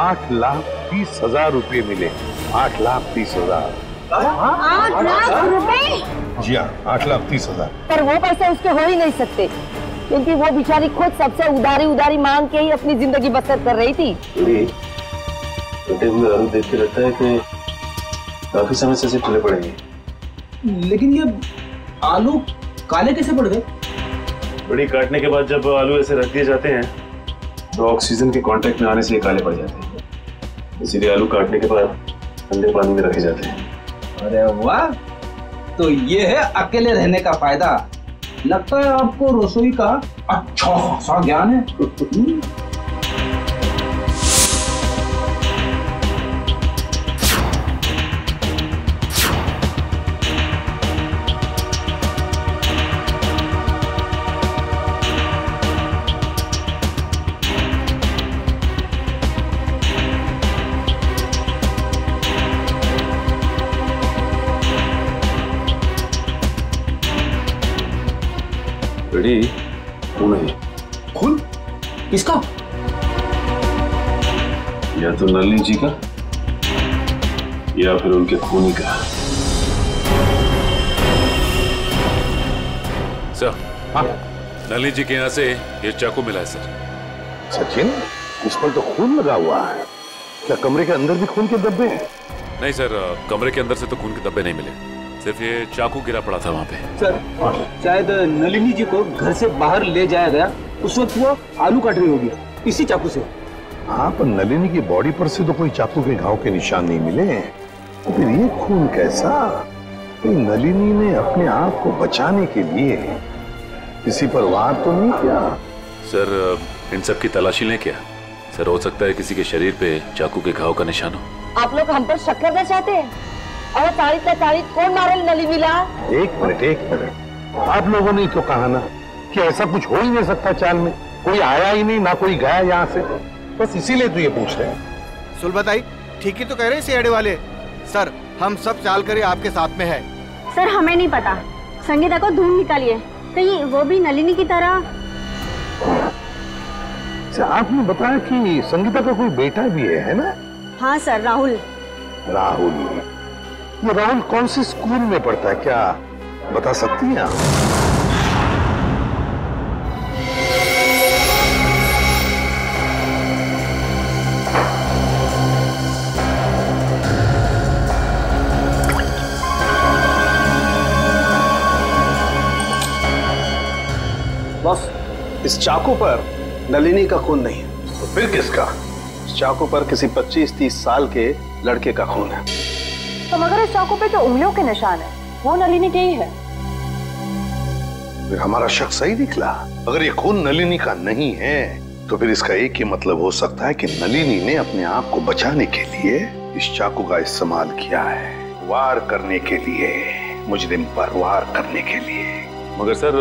8,30,000 रुपए मिले। 8,30,000। 8 लाख रुपए? जी हाँ, 8,30,000। पर वो पैसे उसके हो ही नहीं सकते, क्योंकि वो बेचारी खुद सबसे उधारी मांग के ही अपनी जिंदगी बसर कर रही थी। कटे हुए आलू देख के लगता है कि काफी समय से चले पड़ेंगे। लेकिन ये आलू काले कैसे पड़ गए? बड़ी काटने के बाद जब आलू ऐसे रख दिए जाते हैं तो ऑक्सीजन के कांटेक्ट में आने से ये काले पड़ जाते हैं, इसीलिए आलू काटने के बाद ठंडे पानी में रखे जाते हैं। अरे वाह, तो ये है अकेले रहने का फायदा। लगता है आपको रसोई का अच्छा खासा ज्ञान है। रेडी? खून है। खून? किसका? या तो नलिनी जी का या फिर उनके खूनी का। सर, हाँ, नलिनी जी के यहाँ से ये चाकू मिला है सर। सचिन, इस पर तो खून लगा हुआ है। क्या कमरे के अंदर भी खून के धब्बे हैं? नहीं सर, कमरे के अंदर से तो खून के धब्बे नहीं मिले, सिर्फ ये चाकू गिरा पड़ा था वहाँ पे। सर, शायद नलिनी जी को घर से बाहर ले जाया गया, उस वक्त वो आलू काट रही होगी इसी चाकू से। हाँ, पर नलिनी की बॉडी पर से तो कोई चाकू के घाव के निशान नहीं मिले, तो फिर ये खून कैसा? नलिनी ने अपने आप को बचाने के लिए किसी पर वार तो नहीं किया? सर, इन सब की तलाशी लें क्या? सर, हो सकता है किसी के शरीर पे चाकू के घाव का निशान हो। आप लोग हम पर शक करना चाहते हैं? और तारीख कौन मारे नलिनीला? एक मिनट, आप लोगों ने तो कहा ना कि ऐसा कुछ हो ही नहीं सकता चाल में। कोई आया ही नहीं, ना कोई गया यहाँ से, बस इसीलिए तू ये पूछ रहे हैं। सुन बताई, ठीक ही तो कह रहे हैं सीआईडी वाले। सर हम सब चाल कर आपके साथ में है। सर हमें नहीं पता, संगीता को ढूंढ निकालिए, कहीं वो भी नलिनी की तरह। आपने बताया कि संगीता का कोई बेटा भी है ना? हाँ सर, राहुल। राहुल, ये राहुल कौन से स्कूल में पढ़ता है, क्या बता सकती हैं आप? बस इस चाकू पर नलिनी का खून नहीं है। तो फिर किसका? इस चाकू पर किसी 25-30 साल के लड़के का खून है। तो मगर इस चाकू पे जो उंगलियों के निशान है वो नलिनी के ही है। फिर हमारा शक सही निकला। अगर ये खून नलिनी का नहीं है तो फिर इसका एक ही मतलब हो सकता है कि नलिनी ने अपने आप को बचाने के लिए इस चाकू का इस्तेमाल किया है, वार करने के लिए, मुजरिम पर वार करने के लिए। मगर सर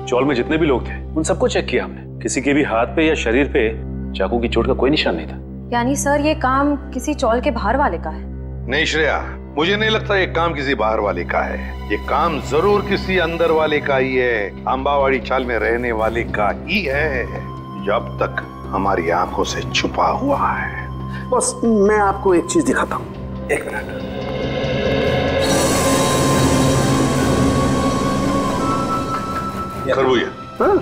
चौल में जितने भी लोग थे उन सबको चेक किया हमने, किसी के भी हाथ पे या शरीर पे चाकू की चोट का कोई निशान नहीं था। यानी सर ये काम किसी चौल के बाहर वाले का है? नहीं श्रेया, मुझे नहीं लगता ये काम किसी बाहर वाले का है। ये काम जरूर किसी अंदर वाले का ही है, अंबावाड़ी चाल में रहने वाले का ही है, जो अब तक हमारी आंखों से छुपा हुआ है। बस मैं आपको एक चीज दिखाता हूँ, एक मिनट। खरबूजा। हाँ,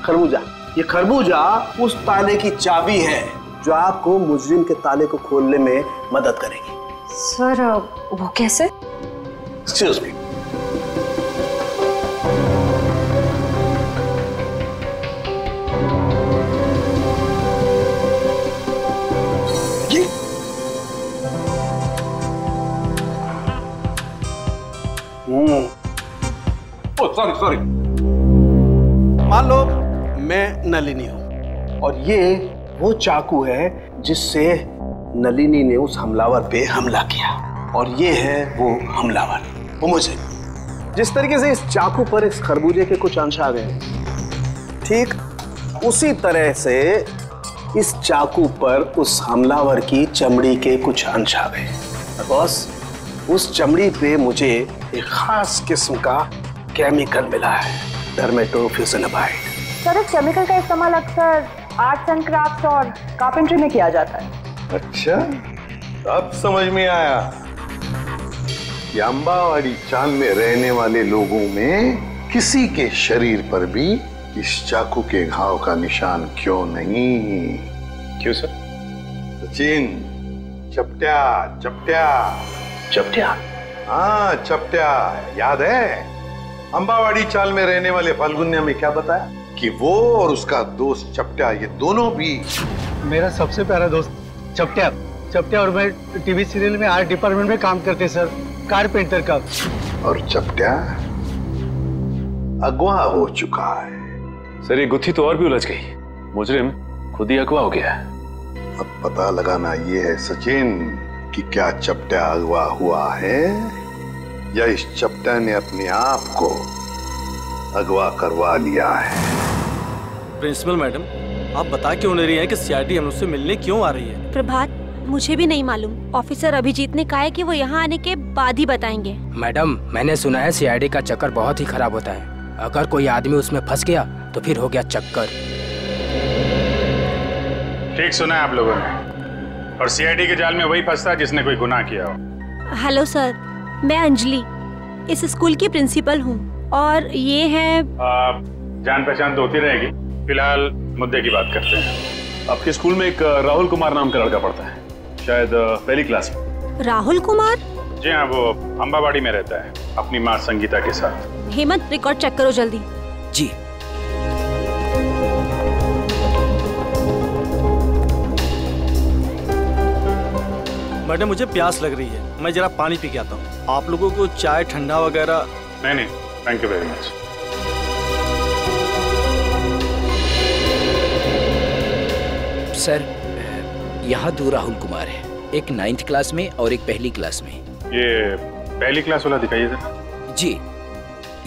खरबूजा। ये खरबूजा उस ताले की चाबी है जो आपको मुजरिम के ताले को खोलने में मदद करेगी। सर वो कैसे? Excuse me. सॉरी। मान लो मैं नलिनी हूं और ये वो चाकू है जिससे नलिनी ने उस हमलावर पे हमला किया, और ये है वो हमलावर, वो मुझे। जिस तरीके से इस चाकू पर इस खरबूजे के कुछ अंश आ गए, ठीक उसी तरह से इस चाकू पर उस हमलावर की चमड़ी के कुछ अंश आ गए। बॉस, उस चमड़ी पे मुझे एक खास किस्म का केमिकल मिला है, डर्मेटोफ्यूजिनामाइड। सर इस केमिकल का इस्तेमाल अक्सर आर्ट्स एंड क्राफ्ट्स और कारपेंट्री में किया जाता है। अच्छा, अब समझ में आया कि अंबावाड़ी चाल में रहने वाले लोगों में किसी के शरीर पर भी इस चाकू के घाव का निशान क्यों नहीं। क्यों सर? सचिन, चपटिया चपटिया चपटिया। हाँ चपटिया, याद है? अंबावाड़ी चाल में रहने वाले फाल्गुनिया में क्या बताया कि वो और उसका दोस्त चपटिया, ये दोनों भी। मेरा सबसे प्यारा दोस्त चपटिया। चपटिया और मैं टीवी सीरियल में आर्ट डिपार्टमेंट में काम करते सर, कारपेंटर का। और चपटिया अगवा हो चुका है। सर ये गुत्थी तो और भी उलझ गई, मुजरिम खुद ही अगवा हो गया। अब पता लगाना ये है सचिन कि क्या चपटिया अगवा हुआ है या इस चपटिया ने अपने आप को अगवा करवा लिया है। प्रिंसिपल मैडम, आप बता क्यों नहीं रही हैं कि सीआईडी हम उससे मिलने क्यों आ रही है? प्रभात, मुझे भी नहीं मालूम। ऑफिसर अभिजीत ने कहा है कि वो यहाँ आने के बाद ही बताएंगे। मैडम, मैंने सुना है सीआईडी का चक्कर बहुत ही खराब होता है। अगर कोई आदमी उसमें फंस गया तो फिर हो गया चक्कर। ठीक सुना है आप लोगों ने, और सीआईडी के जाल में वही फंसता है जिसने कोई गुनाह किया हो। हेलो सर, मैं अंजलि इस स्कूल की प्रिंसिपल हूँ, और ये है जान पहचान तो होती रहेगी, फिलहाल मुद्दे की बात करते हैं। आपके स्कूल में एक राहुल कुमार नाम का लड़का पढ़ता है, शायद पहली क्लास में। राहुल कुमार? जी हाँ, वो अंबावाड़ी में रहता है अपनी माँ संगीता के साथ। हेमंत, रिकॉर्ड चेक करो जल्दी। जी। मैडम मुझे प्यास लग रही है, मैं जरा पानी पी के आता हूँ। आप लोगों को चाय ठंडा वगैरह? नहीं, thank you very much. Sir, यहाँ 2 राहुल कुमार है, एक 9th क्लास में और एक पहली क्लास में। ये पहली क्लास वाला दिखाइए सर। जी,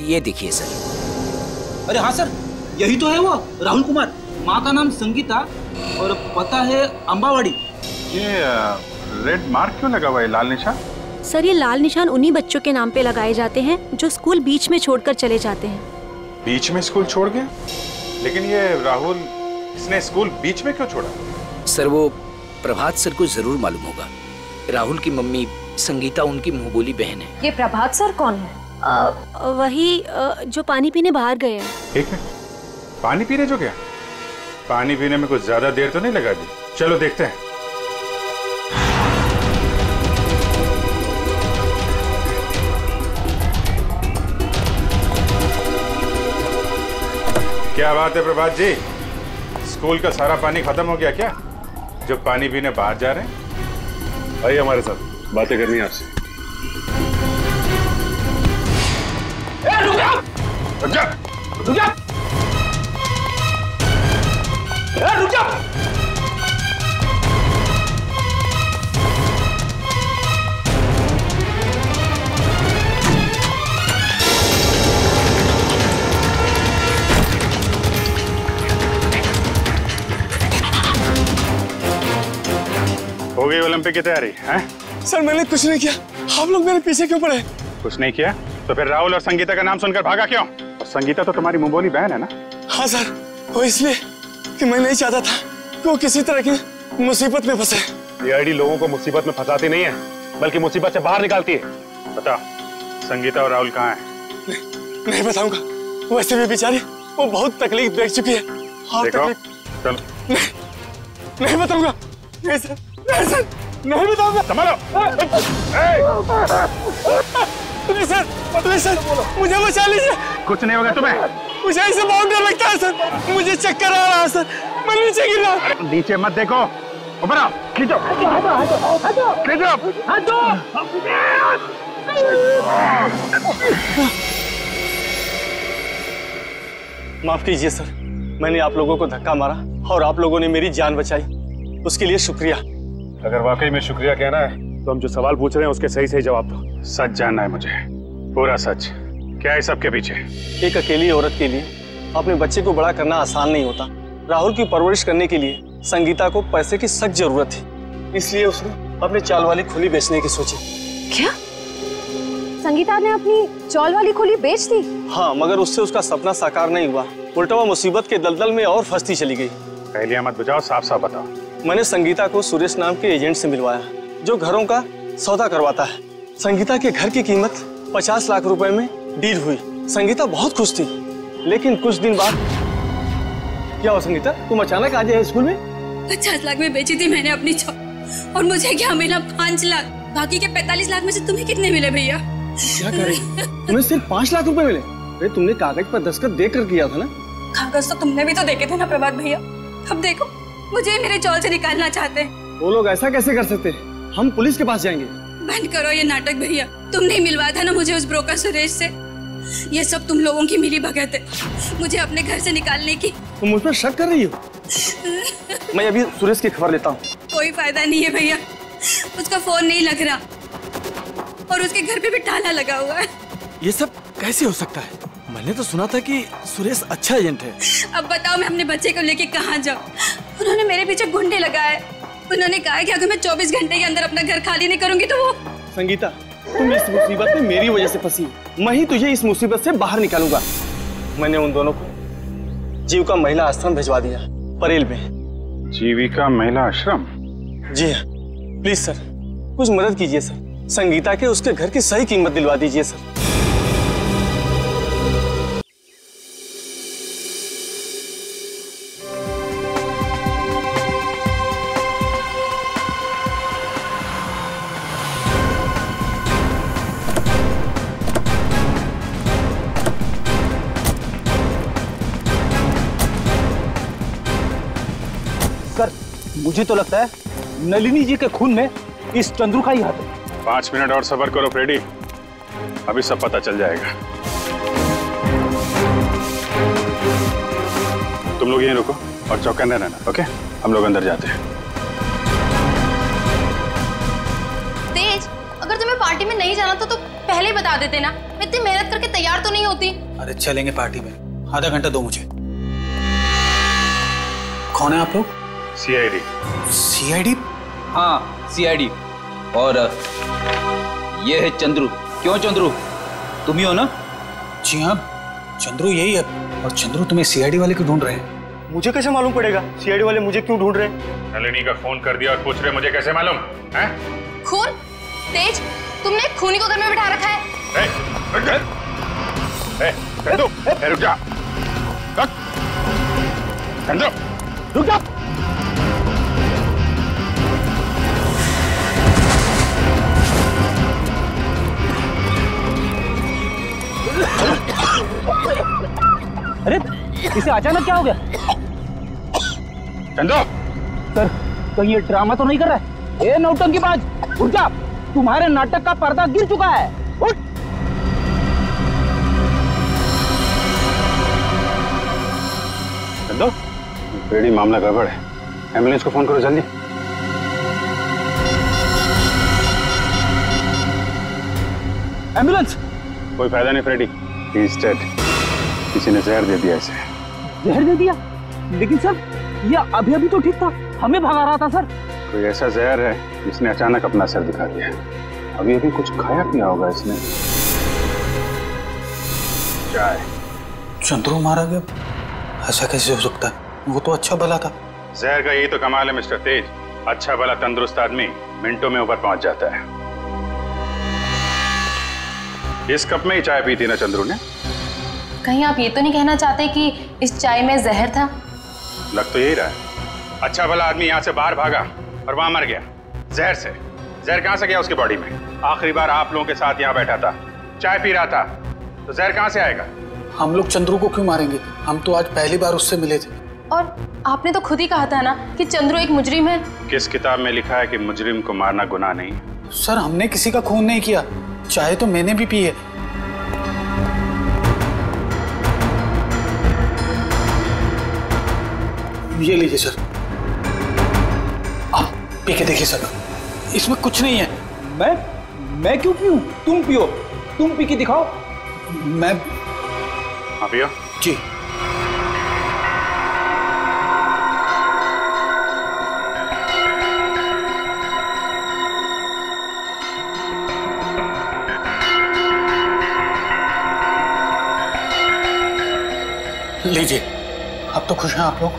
ये देखिए सर। अरे हाँ सर, यही तो है वो राहुल कुमार। माँ का नाम संगीता और पता है अम्बावाड़ी। ये रेड मार्क क्यों लगा हुआ है, लाल निशान? सर ये लाल निशान उन्हीं बच्चों के नाम पे लगाए जाते हैं जो स्कूल बीच में छोड़कर चले जाते हैं। बीच में स्कूल छोड़ गया? लेकिन ये राहुल, इसने स्कूल बीच में क्यों छोड़ा? सर वो प्रभात सर को जरूर मालूम होगा। राहुल की मम्मी संगीता उनकी मुंहबोली बहन है। ये प्रभात सर कौन है? वही जो पानी पीने बाहर गए हैं। ठीक है, पानी पीने जो गया? पानी पीने में कुछ ज्यादा देर तो नहीं लगा दी? चलो देखते हैं। क्या बात है प्रभात जी, स्कूल का सारा पानी खत्म हो गया क्या, जो पानी पीने बाहर जा रहे हैं? आइए हमारे साथ, बातें करनी है आपसे। रुक जा, रुक जा, रुक जा, रुक जा। हो गई ओलंपिक की तैयारी हैं? सर मैंने कुछ नहीं किया, आप लोग मेरे पीछे क्यों पड़े? कुछ नहीं किया तो फिर राहुल और संगीता का नाम सुनकर भागा क्यों? और संगीता तो तुम्हारी मुंहबोली बहन है ना? हाँ सर, वो इसलिए कि मैं नहीं चाहता था कि वो किसी तरह की मुसीबत में फंसे। ये आईडी लोगों को मुसीबत में फंसाती नहीं है, बल्कि मुसीबत से बाहर निकालती है। बता, संगीता और राहुल कहाँ हैं? नहीं बताऊंगा, वैसे भी बेचारी वो बहुत तकलीफ देख चुकी है। देखो, चलो। नहीं बताऊंगा, नहीं सर, नहीं सर, नहीं बताऊंगा। संभालो। नहीं सर, नहीं सर, मुझे बचा लीजिए। कुछ नहीं होगा तुम्हें। मुझे ऐसे बहुत डर लगता है सर, मुझे चक्कर आ रहा है सर, मैं नीचे गिर रहा हूँ। नीचे मत देखो, ऊपर आओ, खींचो, खींचो। माफ कीजिए सर, मैंने आप लोगों को धक्का मारा और आप लोगों ने मेरी जान बचाई, उसके लिए शुक्रिया। अगर वाकई में शुक्रिया कहना है तो हम जो सवाल पूछ रहे हैं उसके सही सही जवाब दो। सच जानना है मुझे, पूरा सच। क्या है सबके पीछे? एक अकेली औरत के लिए अपने बच्चे को बड़ा करना आसान नहीं होता। राहुल की परवरिश करने के लिए संगीता को पैसे की सख्त जरूरत थी, इसलिए उसने अपनी चाल वाली खुली बेचने की सोची। क्या? संगीता ने अपनी चौल वाली खुली बेच दी? हाँ, मगर उससे उसका सपना साकार नहीं हुआ, उल्टा वो मुसीबत के दलदल में और फंसती चली गई। पहले मत बुझाओ, साफ साफ बताओ। मैंने संगीता को सुरेश नाम के एजेंट से मिलवाया, जो घरों का सौदा करवाता है। संगीता के घर की कीमत 50 लाख रुपए में डील हुई। संगीता बहुत खुश थी, लेकिन कुछ दिन बाद क्या हुआ? संगीता, तुम अचानक आ गए स्कूल में? 50 लाख में बेची थी मैंने अपनी चौल, और मुझे क्या मिला? 5 लाख। बाकी के 45 लाख में से तुम्हें कितने मिले भैया? क्या कर रही? तुम्हें सिर्फ 5 लाख रुपए मिले? अरे तुमने कागज पर दस्तखत देकर किया था ना? कागज तो तुमने भी तो देखे थे ना प्रभात भैया। अब देखो, मुझे मेरे चौल से निकालना चाहते हैं। वो लोग ऐसा कैसे कर सकते? हम पुलिस के पास जाएंगे। बंद करो ये नाटक भैया, तुमने ही मिलवाया था ना मुझे उस ब्रोकर सुरेश से। ये सब तुम लोगों की मिली भगत है, मुझे अपने घर से निकालने की। तुम मुझ पर शक कर रही हो? मैं अभी सुरेश की खबर लेता हूँ। कोई फायदा नहीं है भैया, उसका फोन नहीं लग रहा और उसके घर पे भी ताला लगा हुआ है। ये सब कैसे हो सकता है? मैंने तो सुना था कि सुरेश अच्छा एजेंट है। अब बताओ मैं अपने बच्चे को लेके कहाँ जाऊँ? उन्होंने मेरे पीछे गुंडे लगाए। उन्होंने कहा कि अगर मैं 24 घंटे के अंदर अपना घर खाली नहीं करूंगी तो वो। संगीता, तुम इस मुसीबत में मेरी वजह से फंसी, मैं ही तुझे इस मुसीबत से बाहर निकालूंगा। मैंने उन दोनों को जीविका महिला आश्रम भिजवा दिया, परेल में। जीविका महिला आश्रम? जी हाँ, प्लीज सर, कुछ मदद कीजिए सर। संगीता के उसके घर की सही कीमत दिलवा दीजिए सर। मुझे तो लगता है नलिनी जी के खून में इस चंद्रू का ही हाथ है। 5 मिनट और सब्र करो फ्रेडी, अभी सब पता चल जाएगा। तुम लोग यहीं रुको और चौकन्ने रहना, ओके? हम लोग अंदर जाते हैं। तेज, अगर तुम्हें पार्टी में नहीं जाना तो पहले ही बता देते ना, मैं इतनी मेहनत करके तैयार तो नहीं होती। अरे चलेंगे पार्टी में, आधा घंटा दो मुझे। कौन है आप लोग? सीआईडी। सीआईडी? हाँ सीआईडी। और ये है चंद्रू। क्यों चंद्रू, तुम ही हो ना? जी हाँ, चंद्रू यही है। और चंद्रू तुम्हें सीआईडी वाले क्यों ढूंढ रहे हैं? मुझे कैसे मालूम पड़ेगा सीआईडी वाले मुझे क्यों ढूंढ रहे हैं? नलिनी का फोन कर दिया और पूछ रहे मुझे कैसे मालूम है? खून? तेज, तुमने खूनी को घर में बिठा रखा है। चंदू, रुक जा। चंदू, रुक जा। अरे इसे अचानक क्या हो गया? चंदू सर, कहीं ये ड्रामा तो नहीं कर रहा है? ए नौटंकीबाज, उठ जा, तुम्हारे नाटक का पर्दा गिर चुका है। उठ। चंदू, फ्रेडी मामला गड़बड़ है, एम्बुलेंस को फोन करो जल्दी। एम्बुलेंस? कोई फायदा नहीं फ्रेडी, ही इज डेड। किसी ने जहर दे दिया इसे। जहर दे दिया? लेकिन सर ये अभी अभी तो ठीक था, हमें भगा रहा था सर। कोई ऐसा जहर है जिसने अचानक अपना सर दिखा दिया। अभी अभी कुछ खाया पिया होगा इसने। चाय। चंद्रू मारा गया? ऐसा कैसे हो सकता है? वो तो अच्छा भला था। जहर का यही तो कमाल है मिस्टर तेज, अच्छा भला तंदुरुस्त आदमी मिनटों में ऊपर पहुंच जाता है। इस कप में ही चाय पी थी ना चंद्रू ने? कहीं आप ये तो नहीं कहना चाहते कि इस चाय में जहर था? लग तो यही रहा है। अच्छा भला आदमी यहाँ से बाहर भागा और वहां मर गया जहर से। जहर कहां से गया उसकी बॉडी में? आखिरी बार आप लोगों के साथ यहाँ बैठा था, चाय पी रहा था, तो जहर कहां से आएगा? हम लोग चंद्रू को क्यों मारेंगे? हम तो आज पहली बार उससे मिले थे। और आपने तो खुद ही कहा था ना कि चंद्रू एक मुजरिम है। किस किताब में लिखा है कि मुजरिम को मारना गुनाह नहीं? सर, हमने किसी का खून नहीं किया, चाय तो मैंने भी पी है। ये लीजिए सर, आप पी के देखिए सर, इसमें कुछ नहीं है। मैं क्यों पीऊं? तुम पियो, तुम पी के दिखाओ। मैं हाँ पियो जी। लीजिए, अब तो खुश हैं आप लोग?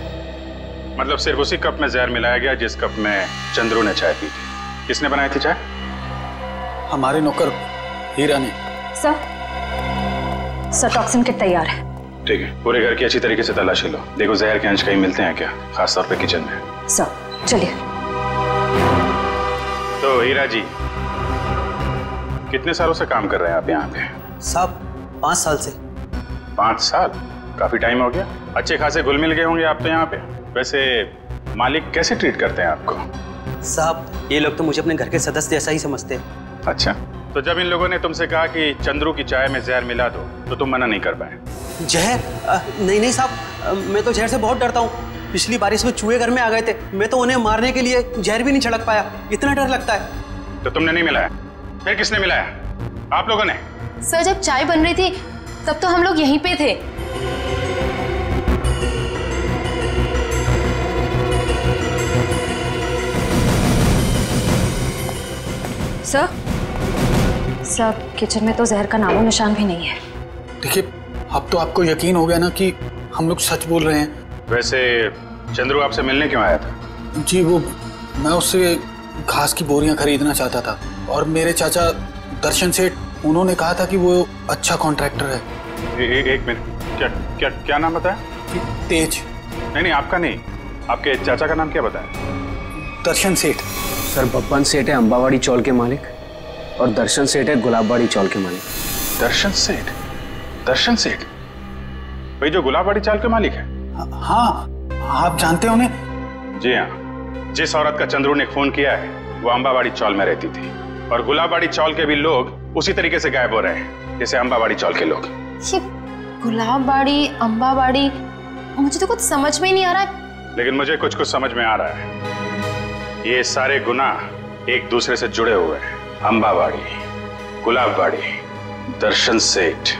मतलब सिर्फ उसी कप में जहर मिलाया गया जिस कप में चंद्रू ने चाय पी थी। किसने बनाई थी चाय? हमारे नौकर हीरा ने। सर टॉक्सिन किट तैयार है। ठीक है, पूरे घर की अच्छी तरीके से तलाशी लो, देखो जहर के अंश कहीं मिलते हैं क्या, खासतौर पे किचन में। सर चलिए। तो हीरा जी, कितने सालों से काम कर रहे हैं आप यहाँ पे? साहब 5 साल से। 5 साल? काफी टाइम हो गया। अच्छे खासे घुल मिल गए होंगे आप तो यहाँ पे। वैसे मालिक कैसे ट्रीट करते हैं आपको? साहब ये लोग तो मुझे अपने घर के सदस्य जैसा ही समझते हैं। अच्छा, तो जब इन लोगों ने तुमसे कहा कि चंद्रू की चाय में जहर मिला दो तो तुम मना नहीं कर पाए? जहर? नहीं साहब, मैं तो जहर से बहुत डरता हूँ। पिछली बारिश में चूहे घर में आ गए थे, मैं तो उन्हें मारने के लिए जहर भी नहीं छिड़क पाया, इतना डर लगता है। तो तुमने नहीं मिलाया? फिर किसने मिलाया? आप लोगों ने? सर जब चाय बन रही थी तब तो हम लोग यहीं पे थे। सर किचन में तो जहर का नामो निशान भी नहीं है। देखिए, अब तो आपको यकीन हो गया ना कि हम लोग सच बोल रहे हैं। वैसे चंद्रू आपसे मिलने क्यों आया था? जी वो, मैं उससे घास की बोरियां खरीदना चाहता था और मेरे चाचा दर्शन सेठ, उन्होंने कहा था कि वो अच्छा कॉन्ट्रैक्टर है। एक मिनट, क्या नाम बताया? तेज। नहीं, आपका नहीं, आपके चाचा का नाम क्या बताया? दर्शन सेठ। सर बब्बन सेठ है अंबावाड़ी चौल के मालिक, और दर्शन सेठ है गुलाबबाड़ी चौल के मालिक। दर्शन सेठ? दर्शन सेठ भाई जो गुलाबबाड़ी चाल के मालिक है? हाँ, आप जानते हो उन्हें? जी हाँ, जिस औरत का चंद्रू ने खून किया है वो अंबावाड़ी चौल में रहती थी, और गुलाबबाड़ी चौल के भी लोग उसी तरीके से गायब हो रहे हैं जैसे अंबावाड़ी चौल के लोग। ये गुलाबबाड़ी, अंबावाड़ी, मुझे तो कुछ समझ में ही नहीं आ रहा है। लेकिन मुझे कुछ कुछ समझ में आ रहा है। ये सारे गुनाह एक दूसरे से जुड़े हुए हैं। अंबावाड़ी, गुलाबबाड़ी, दर्शन सेठ,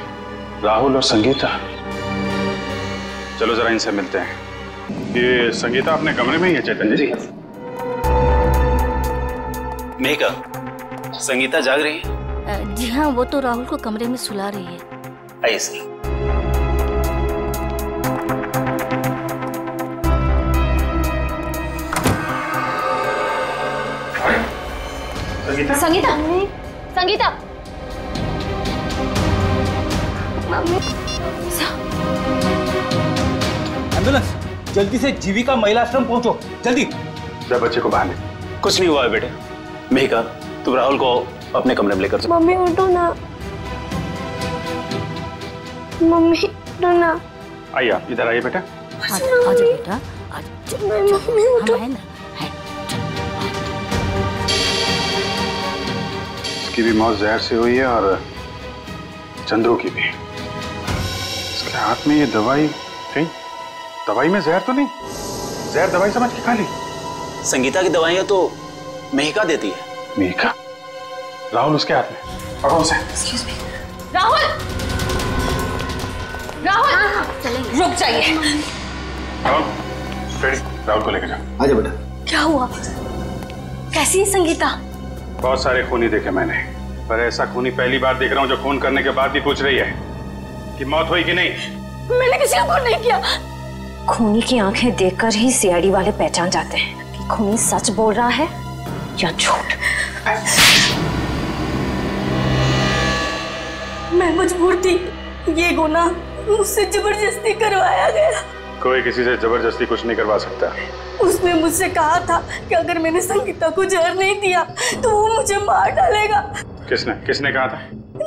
राहुल और संगीता। चलो जरा इनसे मिलते हैं। ये संगीता अपने कमरे में ही है चैतन्य जी? मेघा, संगीता जाग रही है? जी हाँ, वो तो राहुल को कमरे में सुला रही है। आइए सर। संगीता? संगीता, संगीता, एम्बुलेंस, जल्दी से जीविका महिला आश्रम पहुंचो, जल्दी। जब बच्चे को बाहर ले। कुछ नहीं हुआ है बेटे। मेघा, तुम राहुल को अपने कमरे में लेकर जाओ। मम्मी उठो ना, मम्मी उठो ना। आइए आप इधर आइए बेटा। आजा बेटा, मम्मी उठो। हम है ना। इसकी भी मौत जहर से हुई है और चंद्रू की भी। इसके हाथ में ये दवाई, कहीं दवाई में जहर तो नहीं? जहर दवाई समझ के खा ली? संगीता की दवाइयां तो मेहिका देती है। मेहिका? राहुल उसके हाथ में, पकड़ो उसे। राहुल, राहुल, रुक जाइए। राहुल, राहुल को लेकर जाओ। आजा बेटा। क्या हुआ? कैसी है संगीता? बहुत सारे खूनी देखे मैंने, पर ऐसा खूनी पहली बार देख रहा हूँ जो खून करने के बाद भी पूछ रही है कि मौत हुई कि नहीं। मैंने किसी को खून नहीं किया। खूनी की आंखें देखकर ही सीआईडी वाले पहचान जाते हैं कि खूनी सच बोल रहा है या झूठ। मैं मजबूर थी, ये गुनाह मुझसे जबरदस्ती करवाया गया। कोई किसी से जबरदस्ती कुछ नहीं करवा सकता। उसने मुझसे कहा था कि अगर मैंने संगीता को जहर नहीं दिया तो वो मुझे मार डालेगा। किसने किसने कहा था?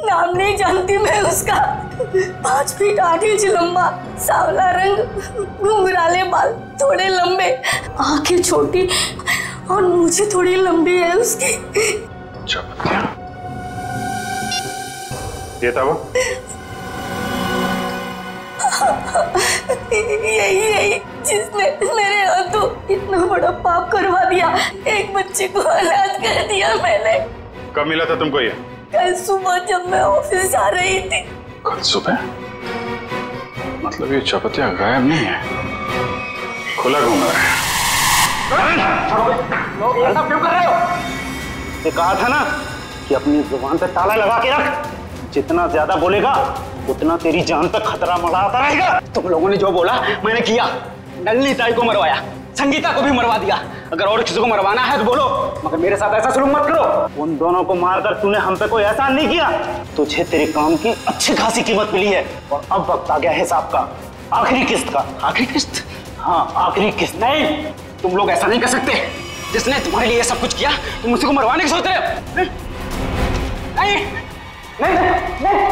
नाम नहीं जानती मैं उसका। 5 फीट 8 इंच लंबा, सांवला रंग, घुंघराले बाल, थोड़े लंबे, आंखें छोटी और मुझे थोड़ी लंबी है उसकी। ये था वो? यही जिसने मेरे हाथों इतना बड़ा पाप करवा दिया। एक बच्चे को अनाथ कर दिया मैंने। कब मिला था तुमको ये? कल सुबह जब मैं ऑफिस जा रही थी। कल सुबह? मतलब ये चपतिया गायब नहीं है, खुला घूम रहा है। ऐसा क्यों कर रहे हो? ये कहा था ना कि अपनी जुबान पे ताला लगा के रख। जितना ज्यादा बोलेगा उतना तेरी जान पे खतरा मंडराता रहेगा। तुम लोगों ने जो बोला मैंने किया। नलिनी ताई को मरवाया, संगीता को भी मरवा दिया। अगर और किसी को मरवाना है तो बोलो, मगर मेरे साथ ऐसा शुरू मत करो। उन दोनों को मारकर तूने हम पे कोई एहसान नहीं किया। तुझे तेरे काम की अच्छी खासी कीमत मिली है और अब वक्त आ गया हिसाब का, आखिरी किस्त का। आखिरी किस्त? हाँ, आखिरी किस्त। नहीं, तुम लोग ऐसा नहीं कर सकते। जिसने तुम्हारे लिए सब कुछ किया तुम उसी को मरवाने की सोच रहे हो? नहीं नहीं नहीं, नहीं।